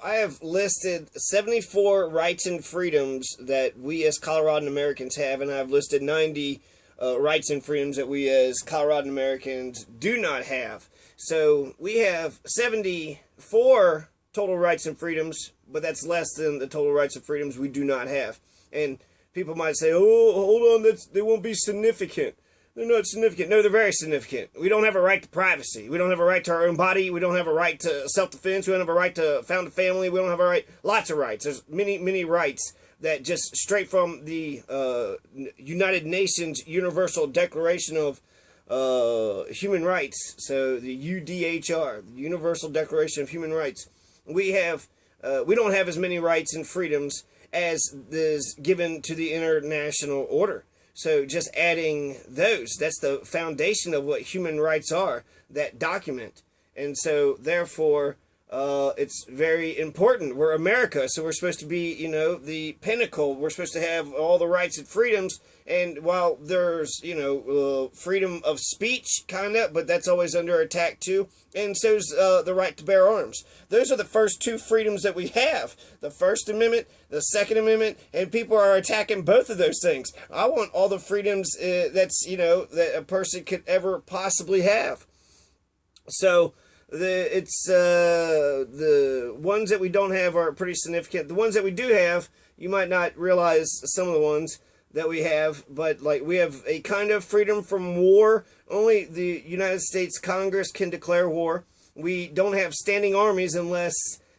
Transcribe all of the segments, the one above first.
I have listed 74 rights and freedoms that we as Coloradan Americans have, and I've listed 90 rights and freedoms that we as Coloradan Americans do not have. So we have 74 total rights and freedoms, but that's less than the total rights and freedoms we do not have. And people might say, oh, hold on, they won't be significant. They're not significant. No, they're very significant. We don't have a right to privacy. We don't have a right to our own body. We don't have a right to self-defense. We don't have a right to found a family. We don't have a right. Lots of rights. There's many rights that just straight from the United Nations Universal Declaration of Human Rights. So the UDHR, the Universal Declaration of Human Rights. We don't have as many rights and freedoms as is given to the international order. So just adding those, that's the foundation of what human rights are, that document. And so therefore, it's very important. We're America, so we're supposed to be, the pinnacle. We're supposed to have all the rights and freedoms. And while there's, freedom of speech, kind of, but that's always under attack too. And so's the right to bear arms. Those are the first two freedoms that we have. The First Amendment, the Second Amendment, and people are attacking both of those things. I want all the freedoms that a person could ever possibly have. So the ones that we don't have are pretty significant. The ones that we do have, you might not realize some of the ones that we have, but like we have a kind of freedom from war. Only the United States Congress can declare war. We don't have standing armies unless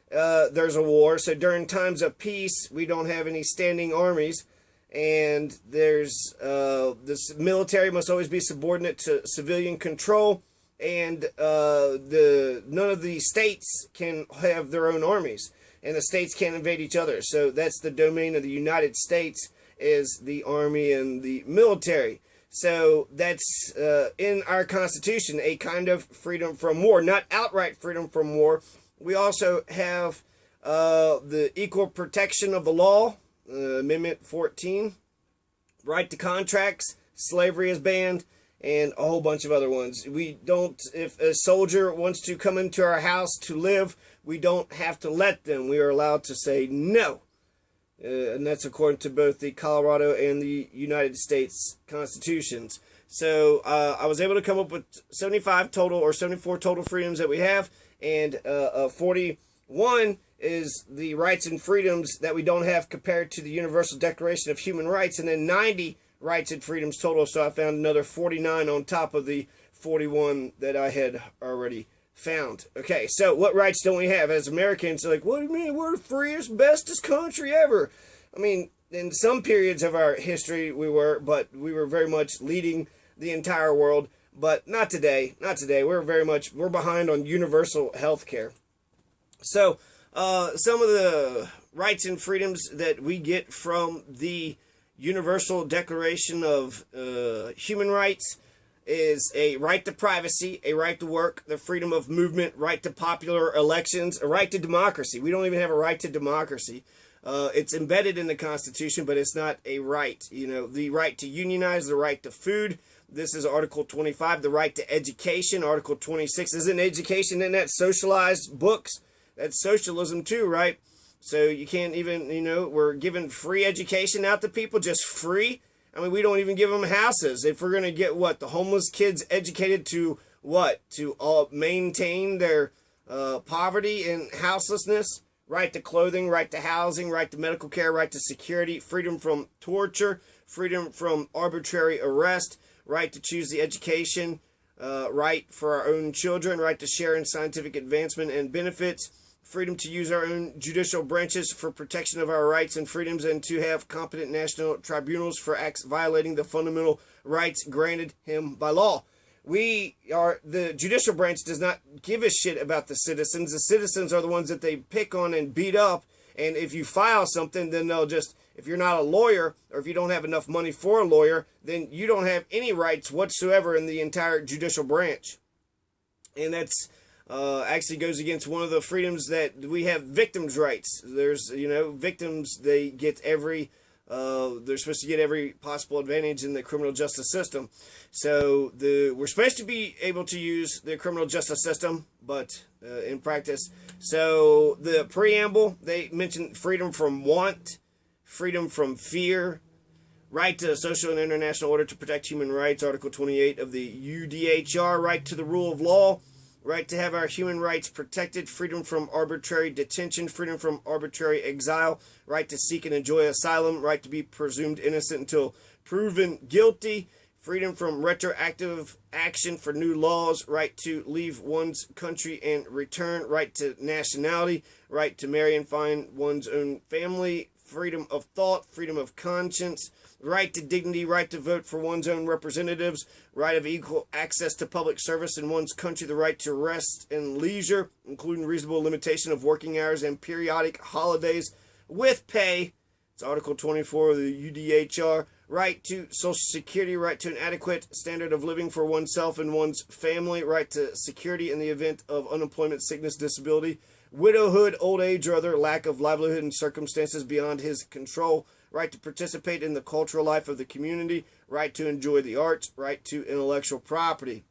there's a war. So during times of peace, we don't have any standing armies. And there's this military must always be subordinate to civilian control. And none of the states can have their own armies, and the states can't invade each other. So that's the domain of the United States, is the army and the military. So that's in our Constitution, a kind of freedom from war, not outright freedom from war. We also have the equal protection of the law, Amendment 14, right to contracts, slavery is banned, and a whole bunch of other ones. We don't, if a soldier wants to come into our house to live, we don't have to let them. We are allowed to say no. And that's according to both the Colorado and the United States constitutions. So I was able to come up with 75 total or 74 total freedoms that we have, and 41 is the rights and freedoms that we don't have compared to the Universal Declaration of Human Rights, and then 90 rights and freedoms total. So I found another 49 on top of the 41 that I had already found. Okay, so what rights don't we have as Americans? Like, what do you mean? We're the freest, bestest country ever. I mean, in some periods of our history we were, but we were very much leading the entire world. But not today. Not today. We're behind on universal health care. So some of the rights and freedoms that we get from the Universal Declaration of Human Rights is a right to privacy, a right to work, the freedom of movement, right to popular elections, a right to democracy. We don't even have a right to democracy. It's embedded in the Constitution, but it's not a right. The right to unionize, the right to food. This is Article 25, the right to education. Article 26, isn't education in that socialized books? That's socialism too, right? So you can't even, we're giving free education out to people, just free. I mean, we don't even give them houses. If we're going to get the homeless kids educated to what? To maintain their poverty and houselessness, right to clothing, right to housing, right to medical care, right to security, freedom from torture, freedom from arbitrary arrest, right to choose the education, right for our own children, right to share in scientific advancement and benefits, freedom to use our own judicial branches for protection of our rights and freedoms, and to have competent national tribunals for acts violating the fundamental rights granted him by law. The judicial branch does not give a shit about the citizens. The citizens are the ones that they pick on and beat up. And if you file something, then they'll just, if you're not a lawyer, or if you don't have enough money for a lawyer, then you don't have any rights whatsoever in the entire judicial branch. And that's actually goes against one of the freedoms that we have, victims' rights. There's, victims, they get they're supposed to get every possible advantage in the criminal justice system. So we're supposed to be able to use the criminal justice system, but in practice. So the preamble, they mentioned freedom from want, freedom from fear, right to social and international order to protect human rights, Article 28 of the UDHR, right to the rule of law, right to have our human rights protected, freedom from arbitrary detention, freedom from arbitrary exile, right to seek and enjoy asylum, right to be presumed innocent until proven guilty, freedom from retroactive action for new laws, right to leave one's country and return, right to nationality, right to marry and find one's own family, freedom of thought, freedom of conscience, right to dignity, right to vote for one's own representatives, right of equal access to public service in one's country, the right to rest and leisure, including reasonable limitation of working hours and periodic holidays with pay. It's Article 24 of the UDHR. Right to Social Security, right to an adequate standard of living for oneself and one's family, right to security in the event of unemployment, sickness, disability, widowhood, old age, or other lack of livelihood in circumstances beyond his control, right to participate in the cultural life of the community, right to enjoy the arts, right to intellectual property.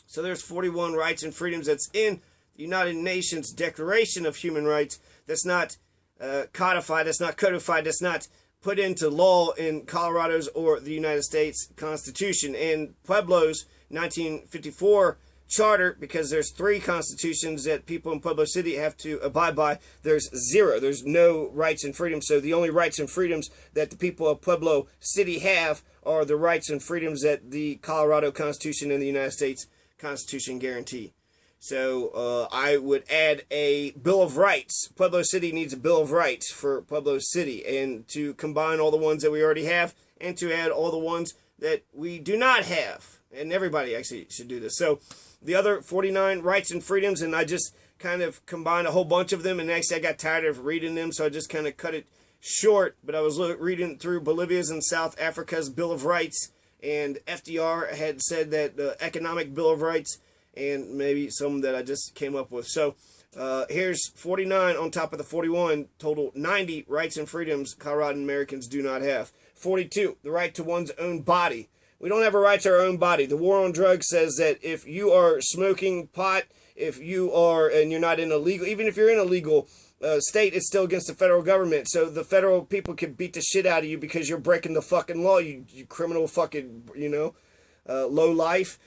So there's 41 rights and freedoms that's in the United Nations Declaration of Human Rights that's not codified, that's not codified, that's not put into law in Colorado's or the United States Constitution. And Pueblo's 1954 charter, because there's 3 constitutions that people in Pueblo City have to abide by, there's 0. There's no rights and freedoms. So the only rights and freedoms that the people of Pueblo City have are the rights and freedoms that the Colorado Constitution and the United States Constitution guarantee. So I would add a Bill of Rights. Pueblo City needs a Bill of Rights for Pueblo City, and to combine all the ones that we already have and to add all the ones that we do not have. And everybody actually should do this. So the other 49 rights and freedoms, and I just kind of combined a whole bunch of them, and actually I got tired of reading them, so I just kind of cut it short. But I was reading through Bolivia's and South Africa's Bill of Rights, and FDR had said that the Economic Bill of Rights, and maybe some that I just came up with. So here's 49 on top of the 41, total 90 rights and freedoms Coloradan Americans do not have. 42, the right to one's own body. We don't have a right to our own body. The war on drugs says that if you are smoking pot, if you are, and you're not in a legal, even if you're in a legal state, it's still against the federal government. So the federal people can beat the shit out of you because you're breaking the fucking law, you criminal fucking, low life,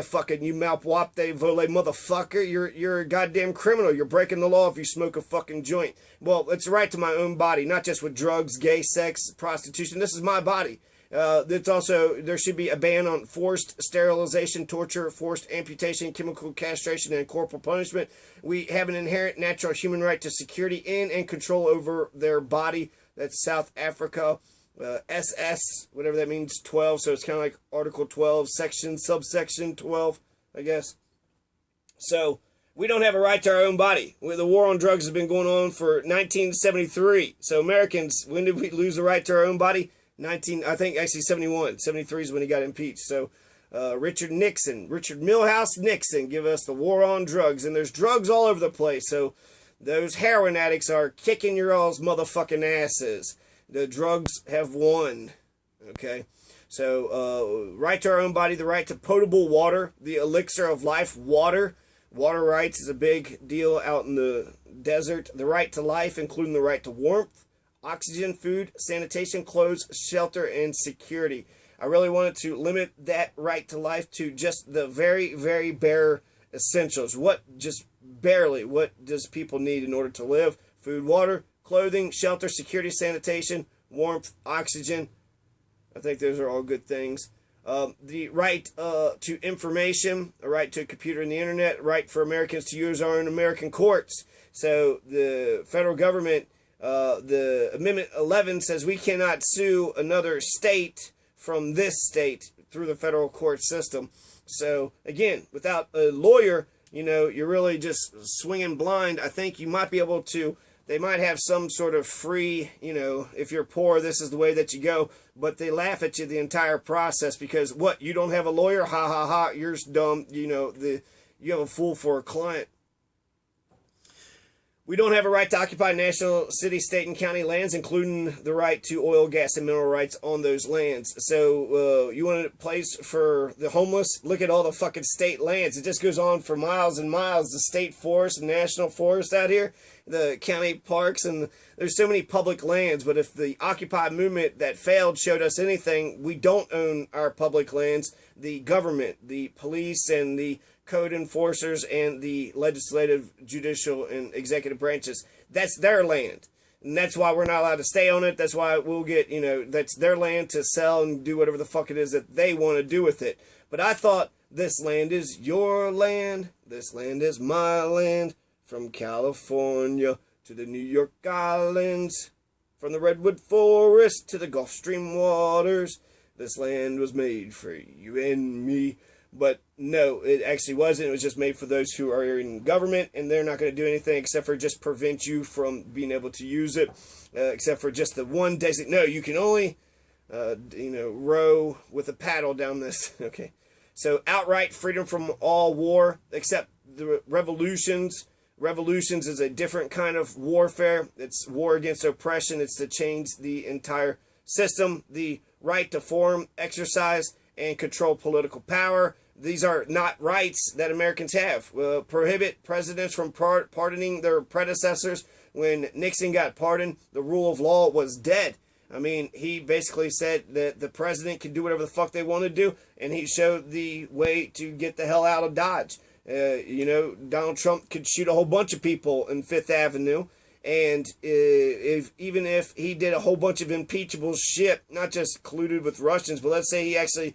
fucking, you malpwapte vole motherfucker, you're a goddamn criminal, you're breaking the law if you smoke a fucking joint. Well, it's a right to my own body, not just with drugs, gay sex, prostitution. This is my body. It's also, there should be a ban on forced sterilization, torture, forced amputation, chemical castration, and corporal punishment. We have an inherent natural human right to security in and control over their body. That's South Africa. SS, whatever that means, 12, so it's kind of like Article 12, subsection 12, I guess. So, we don't have a right to our own body. The war on drugs has been going on for 1973. So, Americans, when did we lose the right to our own body? 71. 73 is when he got impeached. So, Richard Milhouse Nixon, give us the war on drugs. And there's drugs all over the place. So, those heroin addicts are kicking your all's motherfucking asses. The drugs have won. Okay? So, right to our own body, the right to potable water, the elixir of life, water. Water rights is a big deal out in the desert. The right to life, including the right to warmth, oxygen, food, sanitation, clothes, shelter, and security. I really wanted to limit that right to life to just the very, very bare essentials. What does people need in order to live? Food, water, clothing, shelter, security, sanitation, warmth, oxygen. I think those are all good things. The right to information, a right to a computer and the internet, right for Americans to use our own American courts. So the federal government, the Amendment 11 says we cannot sue another state from this state through the federal court system. So again, without a lawyer, you're really just swinging blind. I think you might be able to, they might have some sort of free, if you're poor, this is the way that you go. But they laugh at you the entire process because what? You don't have a lawyer? Ha ha ha, you're dumb. You have a fool for a client. We don't have a right to occupy national, city, state, and county lands, including the right to oil, gas, and mineral rights on those lands. So you want a place for the homeless? Look at all the fucking state lands. It just goes on for miles and miles. The state forest and national forest out here, the county parks, and there's so many public lands. But if the Occupy movement that failed showed us anything, we don't own our public lands. The government, the police, and the code enforcers and the legislative, judicial, and executive branches, that's their land. And that's why we're not allowed to stay on it. That's why we'll get, that's their land to sell and do whatever the fuck it is that they want to do with it. But I thought this land is your land. This land is my land. From California to the New York Islands. From the Redwood Forest to the Gulf Stream waters. This land was made for you and me. But no, it actually wasn't. It was just made for those who are in government, and they're not going to do anything except for just prevent you from being able to use it, except for just the one designate. No, you can only, row with a paddle down this. Okay, so outright freedom from all war, except the revolutions. Revolutions is a different kind of warfare. It's war against oppression. It's to change the entire system. The right to form, exercise, and control political power. These are not rights that Americans have. Prohibit presidents from pardoning their predecessors. When Nixon got pardoned, the rule of law was dead. I mean, he basically said that the president could do whatever the fuck they want to do, and he showed the way to get the hell out of Dodge. Donald Trump could shoot a whole bunch of people in Fifth Avenue, and even if he did a whole bunch of impeachable shit, not just colluded with Russians, but let's say he actually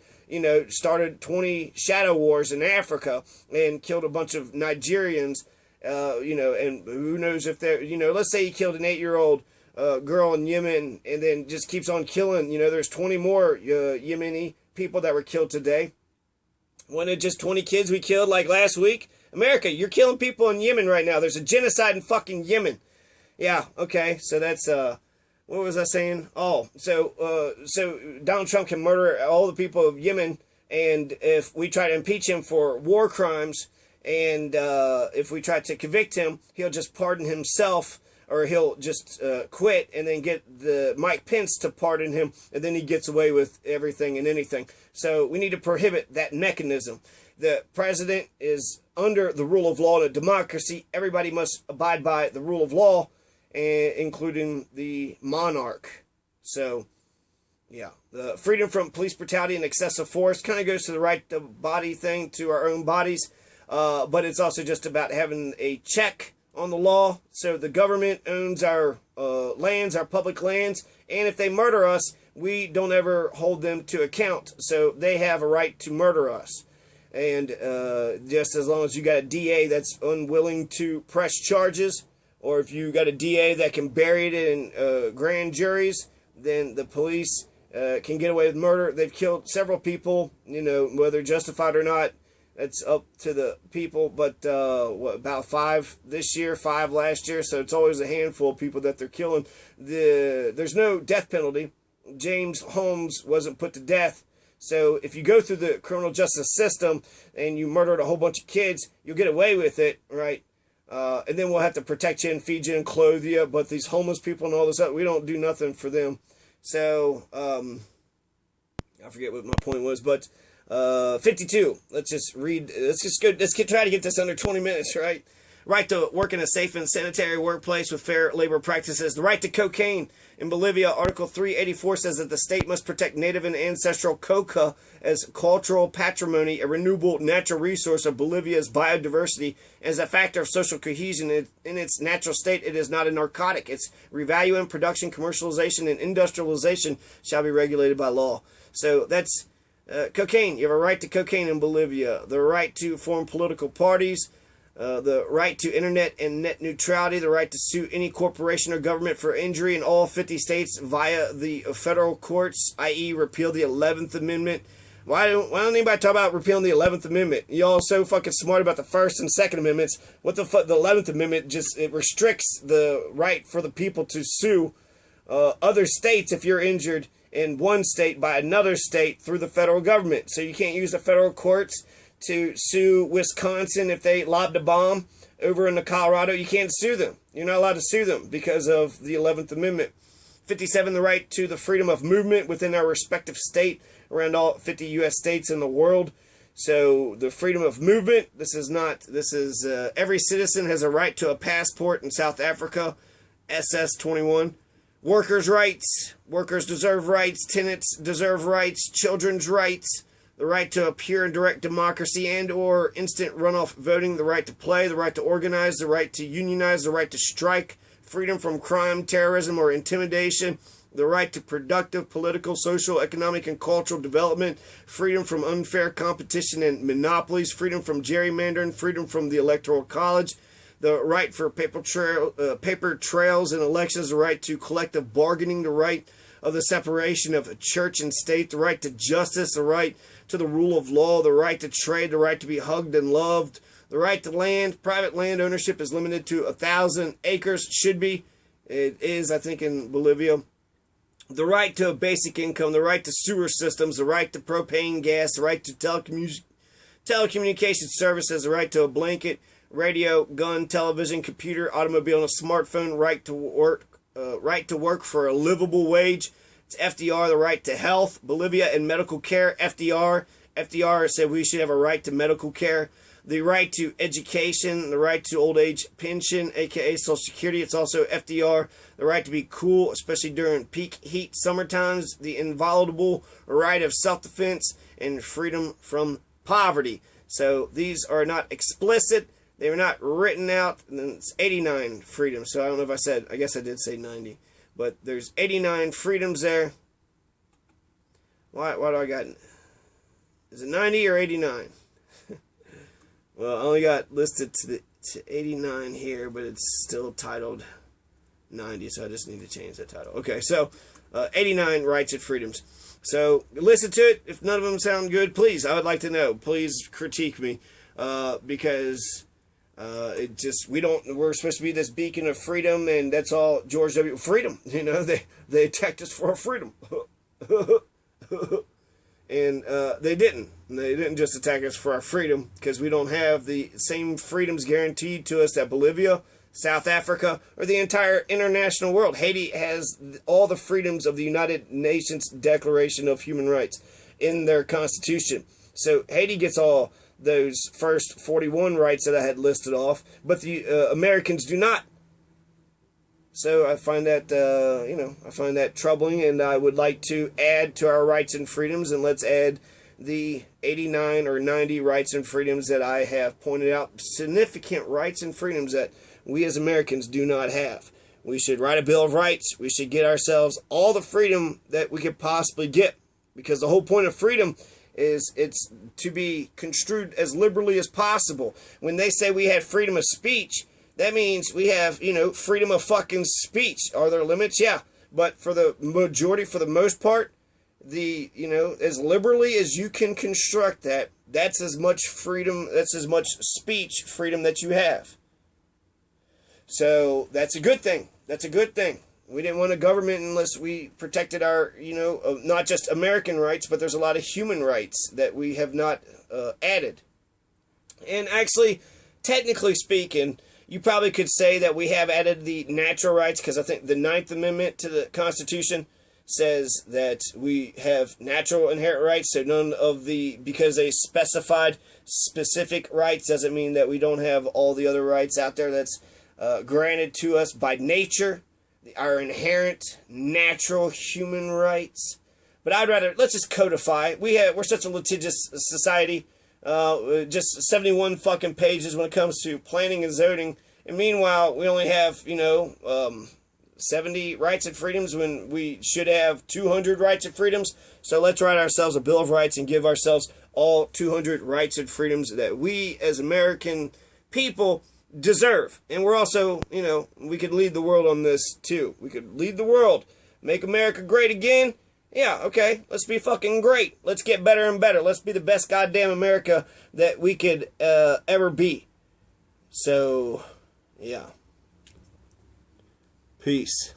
started 20 shadow wars in Africa and killed a bunch of Nigerians, and who knows if they're, let's say he killed an 8-year-old girl in Yemen and then just keeps on killing, there's 20 more Yemeni people that were killed today. Wasn't it just 20 kids we killed like last week? America, you're killing people in Yemen right now. There's a genocide in fucking Yemen. Yeah, okay, so that's, what was I saying? Oh, so Donald Trump can murder all the people of Yemen, and if we try to impeach him for war crimes, and if we try to convict him, he'll just pardon himself, or he'll just quit and then get the Mike Pence to pardon him, and then he gets away with everything and anything. So we need to prohibit that mechanism. The president is under the rule of law in a democracy. Everybody must abide by the rule of law, including the monarch. So, yeah. The freedom from police brutality and excessive force kind of goes to the right to body thing, to our own bodies. But it's also just about having a check on the law. So the government owns our lands, our public lands. And if they murder us, we don't ever hold them to account. So they have a right to murder us. And just as long as you got a DA that's unwilling to press charges, or if you got a DA that can bury it in grand juries, then the police can get away with murder. They've killed several people, whether justified or not. It's up to the people. But about 5 this year, 5 last year. So it's always a handful of people that they're killing. There's no death penalty. James Holmes wasn't put to death. So if you go through the criminal justice system and you murdered a whole bunch of kids, you'll get away with it, right? And then we'll have to protect you and feed you and clothe you. But these homeless people and all this, we don't do nothing for them. So, I forget what my point was, but 52. Let's just read. Let's try to get this under 20 minutes, right? Right to work in a safe and sanitary workplace with fair labor practices. The right to cocaine. In Bolivia, Article 384 says that the state must protect native and ancestral coca as cultural patrimony, a renewable natural resource of Bolivia's biodiversity, as a factor of social cohesion. In its natural state, it is not a narcotic. Its revaluing, production, commercialization, and industrialization shall be regulated by law. So that's cocaine. You have a right to cocaine in Bolivia. The right to form political parties. The right to internet and net neutrality, the right to sue any corporation or government for injury in all 50 states via the federal courts, i.e. repeal the 11th Amendment. Why don't anybody talk about repealing the 11th Amendment? Y'all so fucking smart about the First and Second Amendments. What the fuck? The 11th Amendment it restricts the right for the people to sue other states if you're injured in one state by another state through the federal government. So you can't use the federal courts to sue Wisconsin if they lobbed a bomb over in the Colorado, you can't sue them. You're not allowed to sue them because of the 11th Amendment. 57, the right to the freedom of movement within our respective state around all 50 U.S. states in the world. So the freedom of movement, this is every citizen has a right to a passport in South Africa, SS 21. Workers' rights, workers deserve rights, tenants deserve rights, children's rights, the right to a pure and direct democracy and or instant runoff voting, the right to play, the right to organize, the right to unionize, the right to strike, freedom from crime, terrorism, or intimidation, the right to productive political, social, economic, and cultural development, freedom from unfair competition and monopolies, freedom from gerrymandering, freedom from the Electoral College, the right for paper trails in elections, the right to collective bargaining, the right of the separation of church and state, the right to justice, the right to the rule of law, the right to trade, the right to be hugged and loved, the right to land. Private land ownership is limited to 1,000 acres. Should be. It is, I think, in Bolivia. The right to a basic income, the right to sewer systems, the right to propane gas, the right to telecommunications services, the right to a blanket, radio, gun, television, computer, automobile, and a smartphone, right to work for a livable wage. It's FDR, the right to health, Bolivia, and medical care. FDR said we should have a right to medical care. The right to education, the right to old age pension, aka Social Security. It's also FDR. The right to be cool, especially during peak heat summer times. The inviolable right of self-defense and freedom from poverty. So these are not explicit. They were not written out. And then it's 89 freedoms. So I don't know if I guess I did say 90. But there's 89 freedoms there. Why do I got... Is it 90 or 89? Well, I only got listed to 89 here, but it's still titled 90, so I just need to change that title. Okay, so 89 rights and freedoms. So listen to it. If none of them sound good, please, I would like to know. Please critique me, because we're supposed to be this beacon of freedom, and that's all George W. Freedom. You know, they attacked us for our freedom. And they didn't. They didn't just attack us for our freedom, because we don't have the same freedoms guaranteed to us that Bolivia, South Africa, or the entire international world. Haiti has all the freedoms of the United Nations Declaration of Human Rights in their constitution. So Haiti gets all those first 41 rights that I had listed off, but the Americans do not. So I find that, I find that troubling, and I would like to add to our rights and freedoms, and let's add the 89 or 90 rights and freedoms that I have pointed out, significant rights and freedoms that we as Americans do not have. We should write a Bill of Rights. We should get ourselves all the freedom that we could possibly get, because the whole point of freedom is it's to be construed as liberally as possible. When they say we have freedom of speech, that means we have, freedom of fucking speech. Are there limits? Yeah. But for the majority, for the most part, as liberally as you can construct that, that's as much freedom, that's as much speech freedom that you have. So that's a good thing. That's a good thing. We didn't want a government unless we protected our, not just American rights, but there's a lot of human rights that we have not added. And actually, technically speaking, you probably could say that we have added the natural rights, because I think the 9th Amendment to the Constitution says that we have natural inherent rights. So because they specified specific rights doesn't mean that we don't have all the other rights out there that's granted to us by nature, our inherent natural human rights. But let's just codify. We're such a litigious society. Just 71 fucking pages when it comes to planning and zoning. And meanwhile, we only have, 70 rights and freedoms when we should have 200 rights and freedoms. So let's write ourselves a Bill of Rights and give ourselves all 200 rights and freedoms that we as American people deserve. And we're also, we could lead the world on this too. We could lead the world. Make America great again. Yeah, okay, let's be fucking great. Let's get better and better. Let's be the best goddamn America that we could ever be. So, yeah. Peace.